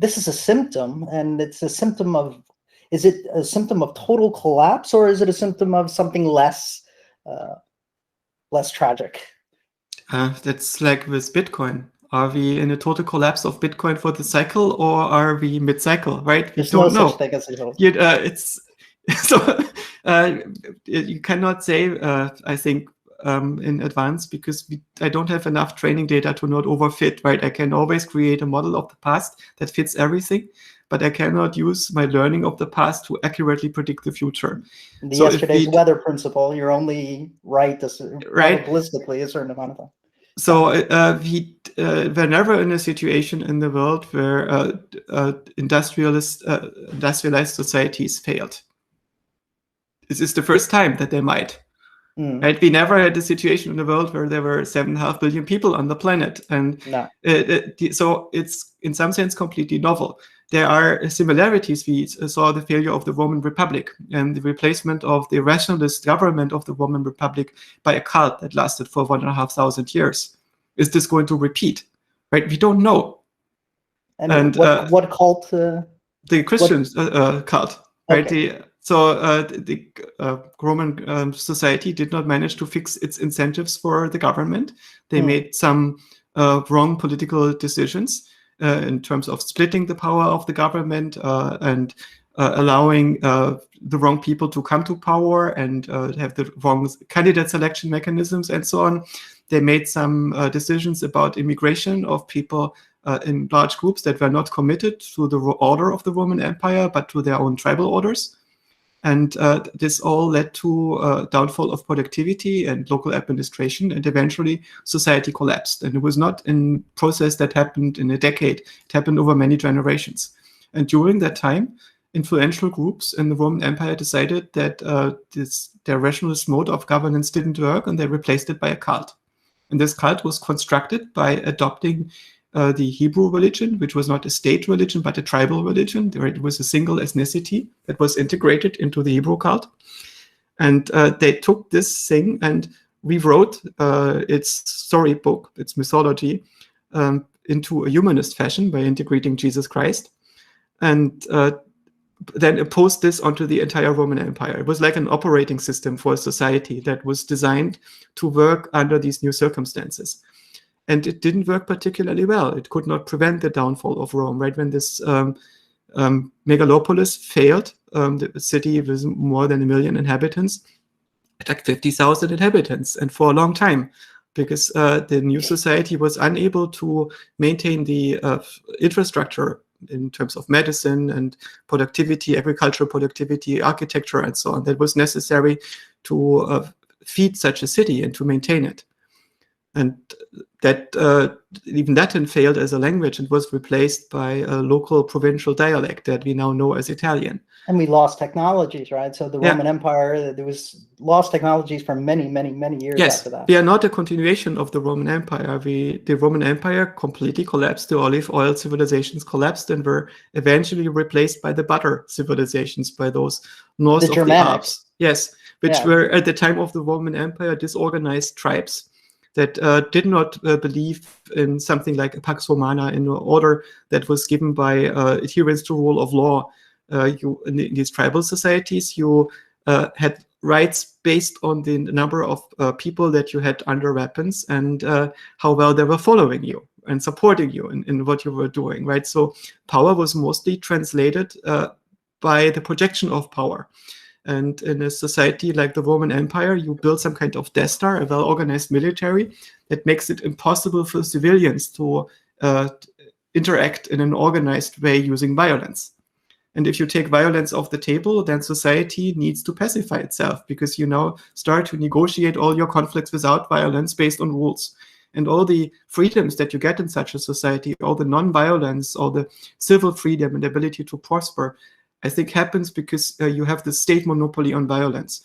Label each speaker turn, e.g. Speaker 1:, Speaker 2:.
Speaker 1: this is a symptom, and it's a symptom of, is it a symptom of total collapse, or is it a symptom of something less tragic?
Speaker 2: That's like with Bitcoin. Are we in a total collapse of Bitcoin for the cycle, or are we mid-cycle, right?
Speaker 1: There's no such thing as a total.
Speaker 2: It's so you cannot say, I think, in advance, because I don't have enough training data to not overfit, right? I can always create a model of the past that fits everything, but I cannot use my learning of the past to accurately predict the future.
Speaker 1: The yesterday's weather principle, you're only right probabilistically a certain amount of time.
Speaker 2: So we're never in a situation in the world where industrialized societies failed. This is the first time that they might. Right? We never had a situation in the world where there were 7.5 billion people on the planet, and so it's in some sense completely novel. There are similarities. We saw the failure of the Roman Republic and the replacement of the rationalist government of the Roman Republic by a cult that lasted for 1,500 years. Is this going to repeat? Right? We don't know.
Speaker 1: And what cult?
Speaker 2: The Christian cult. Right?
Speaker 1: Okay.
Speaker 2: The Roman society did not manage to fix its incentives for the government. They made some wrong political decisions in terms of splitting the power of the government and allowing the wrong people to come to power and have the wrong candidate selection mechanisms and so on. They made some decisions about immigration of people in large groups that were not committed to the order of the Roman Empire, but to their own tribal orders. And this all led to downfall of productivity and local administration, and eventually society collapsed. And it was not a process that happened in a decade. It happened over many generations. And during that time, influential groups in the Roman Empire decided that their rationalist mode of governance didn't work, and they replaced it by a cult. And this cult was constructed by adopting the Hebrew religion, which was not a state religion, but a tribal religion. It was a single ethnicity that was integrated into the Hebrew cult. And they took this thing and rewrote its storybook, its mythology, into a humanist fashion by integrating Jesus Christ. And then imposed this onto the entire Roman Empire. It was like an operating system for a society that was designed to work under these new circumstances. And it didn't work particularly well. It could not prevent the downfall of Rome, right? When this megalopolis failed, the city with more than 1 million inhabitants, it had 50,000 inhabitants, and for a long time, because the new society was unable to maintain the infrastructure in terms of medicine and productivity, agricultural productivity, architecture, and so on, that was necessary to feed such a city and to maintain it. And that even Latin failed as a language and was replaced by a local provincial dialect that we now know as Italian.
Speaker 1: And we lost technologies, right? So the Roman Empire, there was lost technologies for many, many, many years after that.
Speaker 2: We are not a continuation of the Roman Empire. The Roman Empire completely collapsed. The olive oil civilizations collapsed and were eventually replaced by the butter civilizations, by those north of the Alps. Yes, which were at the time of the Roman Empire disorganized tribes that did not believe in something like a Pax Romana, in an order that was given by adherence to rule of law. In these tribal societies, you had rights based on the number of people that you had under weapons and how well they were following you and supporting you in what you were doing, right? So power was mostly translated by the projection of power. And in a society like the Roman Empire, you build some kind of Death Star, a well-organized military that makes it impossible for civilians to interact in an organized way using violence. And if you take violence off the table, then society needs to pacify itself, because you now start to negotiate all your conflicts without violence based on rules. And all the freedoms that you get in such a society, all the non-violence, all the civil freedom and ability to prosper, I think happens because you have the state monopoly on violence.